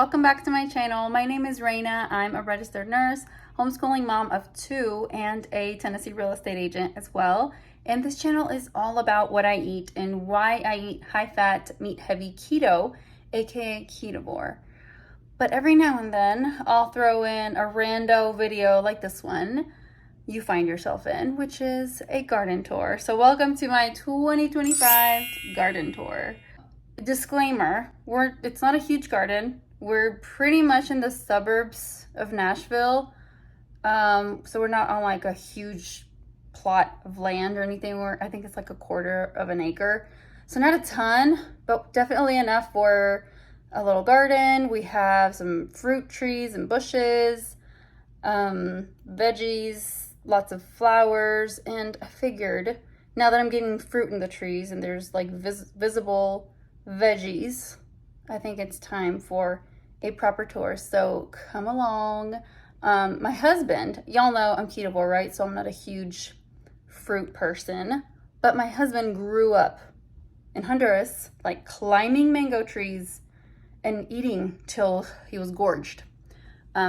welcome back to my channel. My name is Raina. I'm a registered nurse, homeschooling mom of 2, and a Tennessee real estate agent as well. And this channel is all about what I eat and why I eat high-fat, meat-heavy keto, aka Ketovore. But every now and then, I'll throw in a rando video like this one you find yourself in, which is a garden tour. So welcome to my 2025 garden tour. Disclaimer, it's not a huge garden. We're pretty much in the suburbs of Nashville. So we're not on like a huge plot of land or anything. I think it's like 1/4 of an acre. So not a ton, but definitely enough for a little garden. We have some fruit trees and bushes, veggies, lots of flowers. And I figured now that I'm getting fruit in the trees and there's like visible veggies, I think it's time for a proper tour. So come along. My husband, y'all know I'm Ketovore, right? So I'm not a huge fruit person, but my husband grew up in Honduras, like climbing mango trees and eating till he was gorged.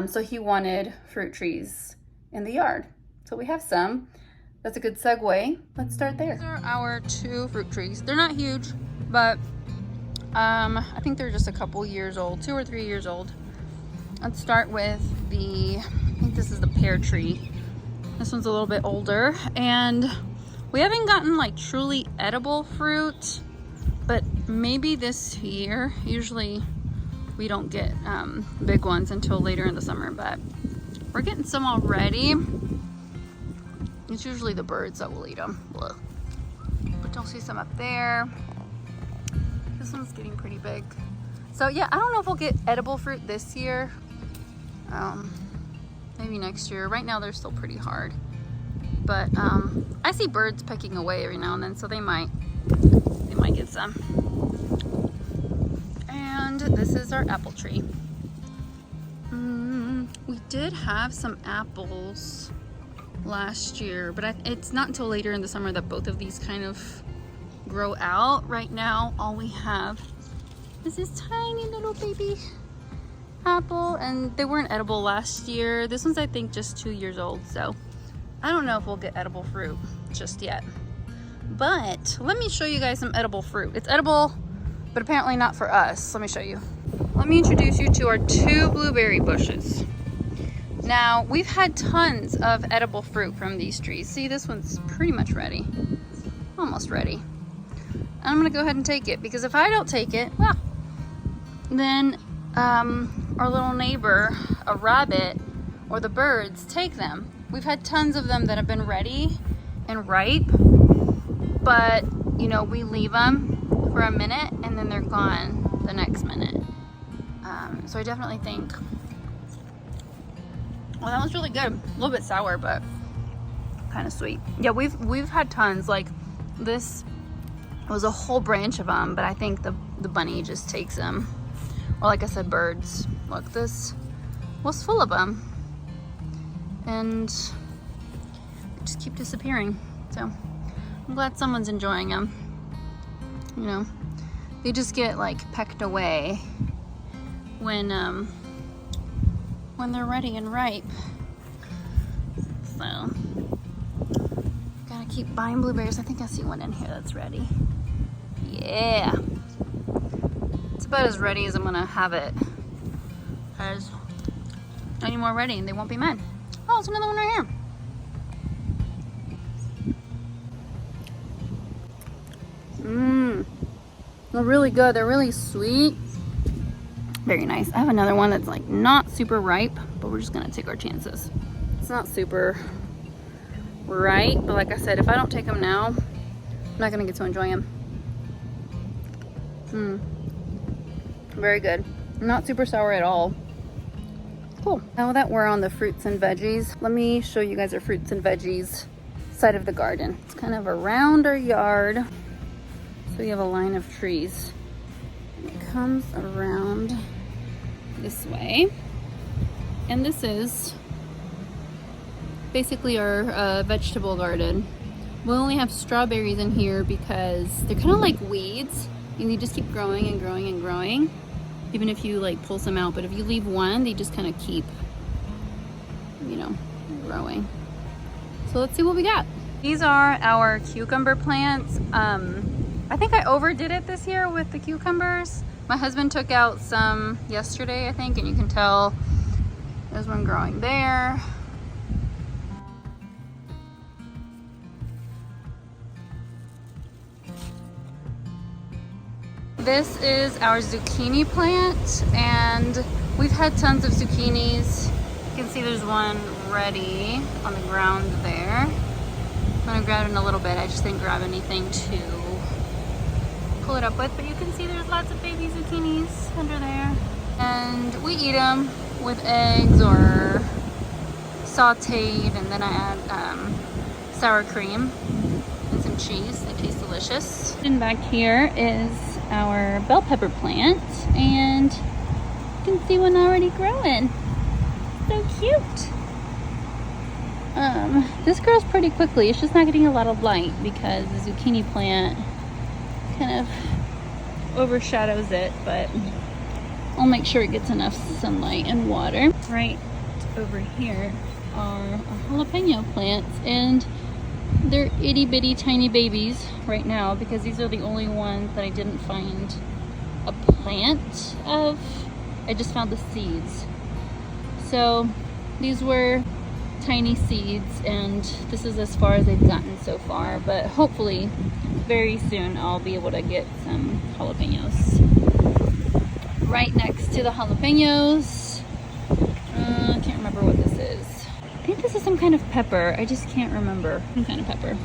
So he wanted fruit trees in the yard. So we have some. That's a good segue. Let's start there. These are our 2 fruit trees. They're not huge, but I think they're just a couple years old, 2 or 3 years old. Let's start with I think this is the pear tree. This one's a little bit older, and we haven't gotten like truly edible fruit, but maybe this year. Usually we don't get big ones until later in the summer, but we're getting some already. It's usually the birds that will eat them. Blah. But you'll see some up there. This one's getting pretty big. So yeah, I don't know if we'll get edible fruit this year. Maybe next year. Right now they're still pretty hard. But I see birds pecking away every now and then, so they might get some. And this is our apple tree. We did have some apples last year, but it's not until later in the summer that both of these kind of grow out. Right now all we have is this tiny little baby apple, and they weren't edible last year. This one's I think just 2 years old, so I don't know if we'll get edible fruit just yet. But let me show you guys some edible fruit. It's edible, but apparently not for us. Let me show you. Let me introduce you to our 2 blueberry bushes. Now, we've had tons of edible fruit from these trees. See, this one's pretty much ready. Almost ready. I'm gonna go ahead and take it, because if I don't take it, well, then our little neighbor, a rabbit, or the birds take them. We've had tons of them that have been ready and ripe, but you know, we leave them for a minute and then they're gone the next minute. So I definitely think, well, that was really good. A little bit sour, but kind of sweet. Yeah, we've had tons. Like this was a whole branch of them, but I think the bunny just takes them. Or like I said, birds. Look, this was full of them. And they just keep disappearing. So I'm glad someone's enjoying them. You know, they just get like pecked away when they're ready and ripe. So gotta keep buying blueberries. I think I see one in here that's ready. Yeah. It's about as ready as I'm gonna have it. There's any more ready and they won't be mine. Oh, there's another one right here. They're really good. They're really sweet. Very nice. I have another one that's like not super ripe, but we're just gonna take our chances. It's not super ripe, but like I said, if I don't take them now, I'm not gonna get to enjoy them. Very good. Not super sour at all. Cool. Now that we're on the fruits and veggies, let me show you guys our fruits and veggies side of the garden. It's kind of around our yard. So we have a line of trees. And it comes around this way. And this is basically our vegetable garden. We only have strawberries in here because they're kind of like weeds and they just keep growing and growing and growing. even if you like pull some out, but if you leave one, they just kind of keep, you know, growing. So let's see what we got. These are our cucumber plants. I think I overdid it this year with the cucumbers. My husband took out some yesterday, I think, and you can tell there's one growing there. This is our zucchini plant, and we've had tons of zucchinis. You can see there's one ready on the ground there. I'm gonna grab it in a little bit. I just didn't grab anything to pull it up with, but you can see there's lots of baby zucchinis under there. And we eat them with eggs or sauteed, and then I add sour cream and some cheese. They taste delicious. And back here is our bell pepper plant, and you can see one already growing. So cute. This grows pretty quickly. It's just not getting a lot of light because the zucchini plant kind of overshadows it, but I'll make sure it gets enough sunlight and water. Right over here are our jalapeno plants, and they're itty bitty tiny babies right now because these are the only ones that I didn't find a plant of. I just found the seeds. So these were tiny seeds, and this is as far as they've gotten so far, but hopefully very soon I'll be able to get some jalapenos. Right next to the jalapenos, I can't remember what this is. I think this is some kind of pepper. I just can't remember some kind of pepper.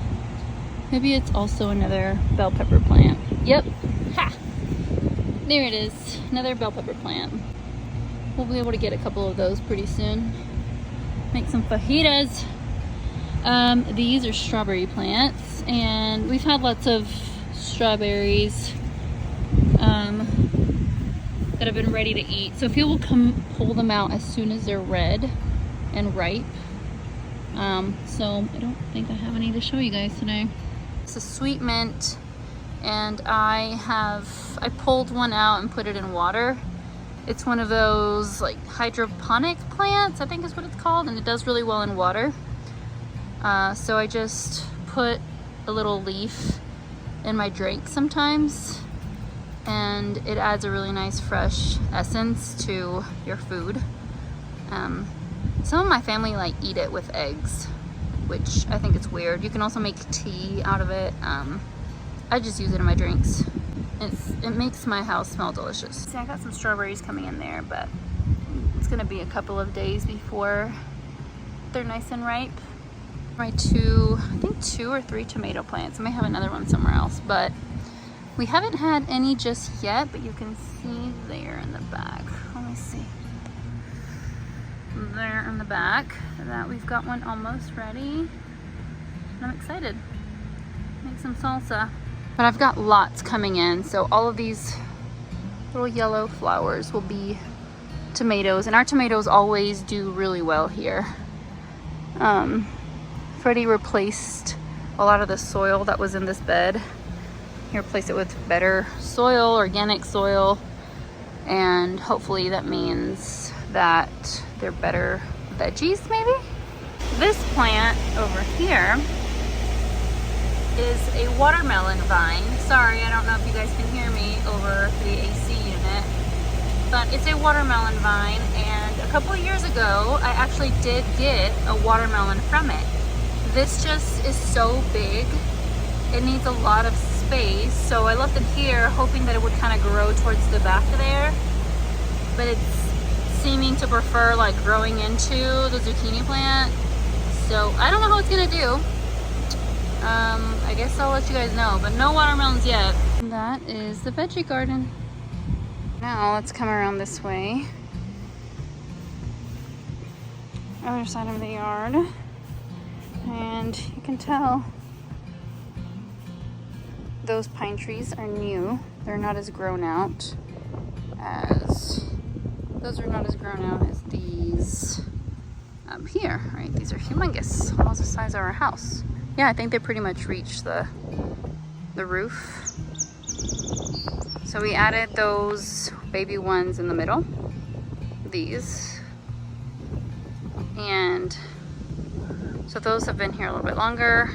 Maybe it's also another bell pepper plant. Yep, ha! There it is, another bell pepper plant. We'll be able to get a couple of those pretty soon. Make some fajitas. These are strawberry plants, and we've had lots of strawberries that have been ready to eat. So Phil will come pull them out as soon as they're red and ripe. So I don't think I have any to show you guys today. It's a sweet mint, and I pulled one out and put it in water. It's one of those like hydroponic plants, I think is what it's called, and it does really well in water. So I just put a little leaf in my drink sometimes, and it adds a really nice fresh essence to your food. Some of my family like eat it with eggs, which I think it's weird. You can also make tea out of it. I just use it in my drinks. It makes my house smell delicious. See, I got some strawberries coming in there, but it's gonna be a couple of days before they're nice and ripe. I think 2 or 3 tomato plants. I may have another one somewhere else, but we haven't had any just yet, but you can see there in the back. Let me see. There in the back that we've got one almost ready. And I'm excited. Make some salsa. But I've got lots coming in, so all of these little yellow flowers will be tomatoes, and our tomatoes always do really well here. Freddie replaced a lot of the soil that was in this bed. He replaced it with better soil, organic soil, and hopefully that means that they're better veggies, maybe? This plant over here is a watermelon vine. Sorry, I don't know if you guys can hear me over the AC unit, but it's a watermelon vine, and a couple of years ago I actually did get a watermelon from it. This just is so big, it needs a lot of space, so I left it here hoping that it would kind of grow towards the back there, but it's seeming to prefer like growing into the zucchini plant, so I don't know how it's gonna do. I guess I'll let you guys know, but no watermelons yet. And that is the veggie garden. Now let's come around this way. Other side of the yard. And you can tell those pine trees are new. They're not as grown out as, those are not as grown out as these up here, right? These are humongous, almost the size of our house. Yeah, I think they pretty much reach the roof. So we added those baby ones in the middle, these, and so those have been here a little bit longer.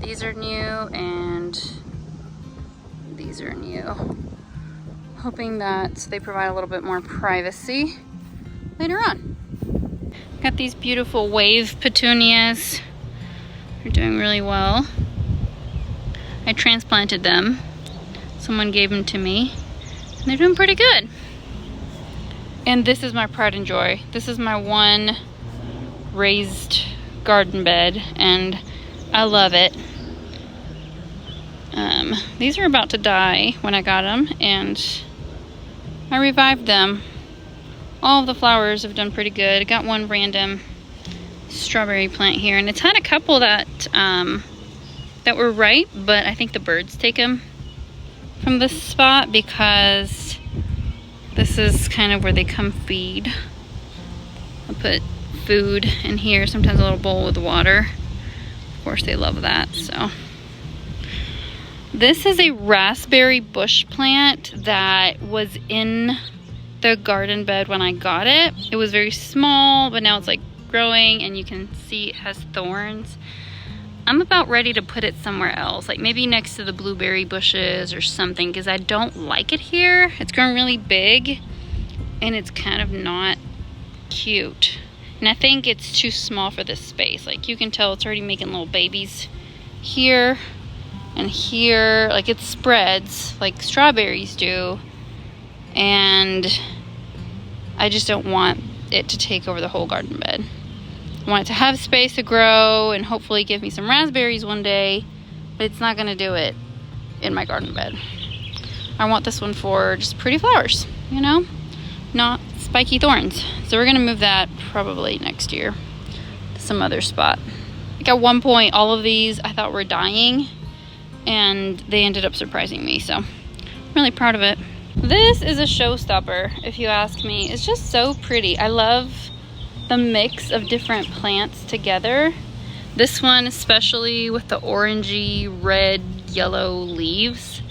These are new and these are new. Hoping that they provide a little bit more privacy later on. Got these beautiful wave petunias. They're doing really well. I transplanted them. Someone gave them to me and they're doing pretty good. And this is my pride and joy. This is my one raised garden bed and I love it. These are about to die when I got them and I revived them. All of the flowers have done pretty good. I got one random strawberry plant here and it's had a couple that that were ripe, but I think the birds take them from this spot because this is kind of where they come feed. I'll put food in here, sometimes a little bowl with water. Of course they love that, so. This is a raspberry bush plant that was in the garden bed when I got it. It was very small, but now it's like growing and you can see it has thorns. I'm about ready to put it somewhere else, like maybe next to the blueberry bushes or something, because I don't like it here. It's grown really big and it's kind of not cute. And I think it's too small for this space. Like you can tell it's already making little babies here and here. Like it spreads like strawberries do. And I just don't want it to take over the whole garden bed. I want it to have space to grow and hopefully give me some raspberries one day, but it's not gonna do it in my garden bed. I want this one for just pretty flowers, you know, not spiky thorns. So we're gonna move that probably next year to some other spot. Like at one point, all of these I thought were dying and they ended up surprising me. So I'm really proud of it. This is a showstopper, if you ask me. It's just so pretty. I love the mix of different plants together. This one, especially with the orangey, red, yellow leaves,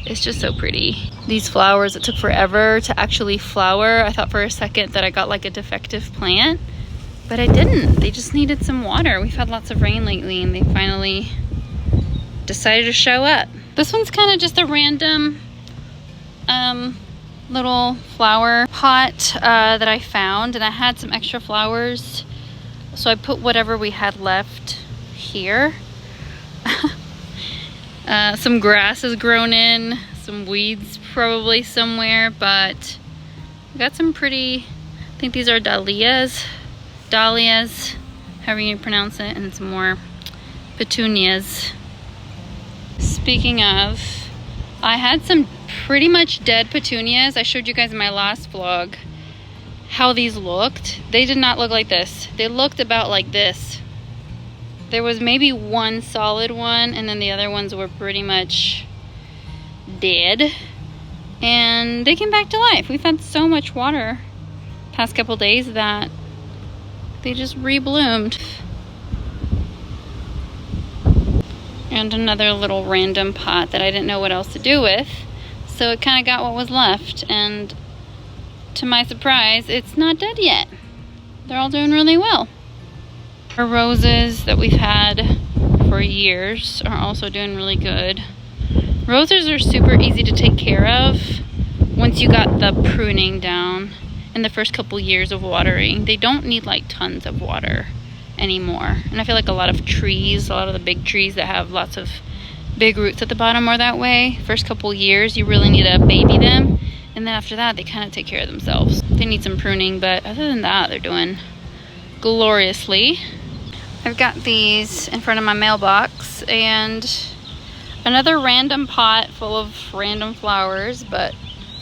it's just so pretty. These flowers, it took forever to actually flower. I thought for a second that I got like a defective plant, but I didn't. They just needed some water. We've had lots of rain lately and they finally decided to show up. This one's kind of just a random little flower pot that I found, and I had some extra flowers, so I put whatever we had left here. Some grass has grown in, some weeds probably somewhere, but we got some pretty, I think these are dahlias, however you pronounce it, and some more petunias. Speaking of, I had some pretty much dead petunias. I showed you guys in my last vlog how these looked. They did not look like this. They looked about like this. There was maybe one solid one and then the other ones were pretty much dead. And they came back to life. We've had so much water past couple days that they just rebloomed. And another little random pot that I didn't know what else to do with. So it kind of got what was left, and to my surprise, it's not dead yet. They're all doing really well. Our roses that we've had for years are also doing really good. Roses are super easy to take care of once you got the pruning down in the first couple years of watering. They don't need like tons of water anymore. And I feel like a lot of trees, a lot of the big trees that have lots of big roots at the bottom are that way. First couple years you really need to baby them, and then after that they kind of take care of themselves. They need some pruning, but other than that they're doing gloriously. I've got these in front of my mailbox and another random pot full of random flowers, but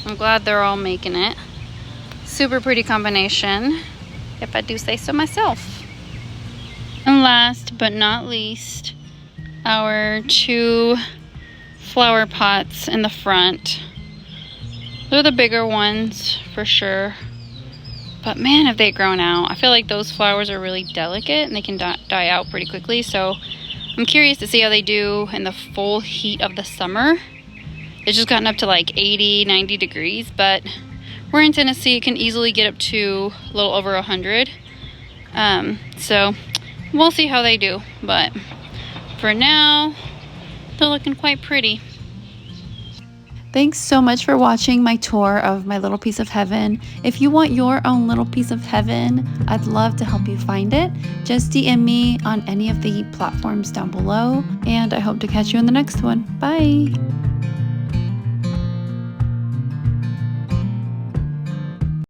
I'm glad they're all making it. Super pretty combination, if I do say so myself. And last but not least, our two flower pots in the front. They're the bigger ones for sure, but man, have they grown out. I feel like those flowers are really delicate and they can die out pretty quickly, so I'm curious to see how they do in the full heat of the summer. It's just gotten up to like 80, 90 degrees, but we're in Tennessee. It can easily get up to a little over 100. So we'll see how they do, but for now, they're looking quite pretty. Thanks so much for watching my tour of my little piece of heaven. If you want your own little piece of heaven, I'd love to help you find it. Just DM me on any of the platforms down below, and I hope to catch you in the next one. Bye!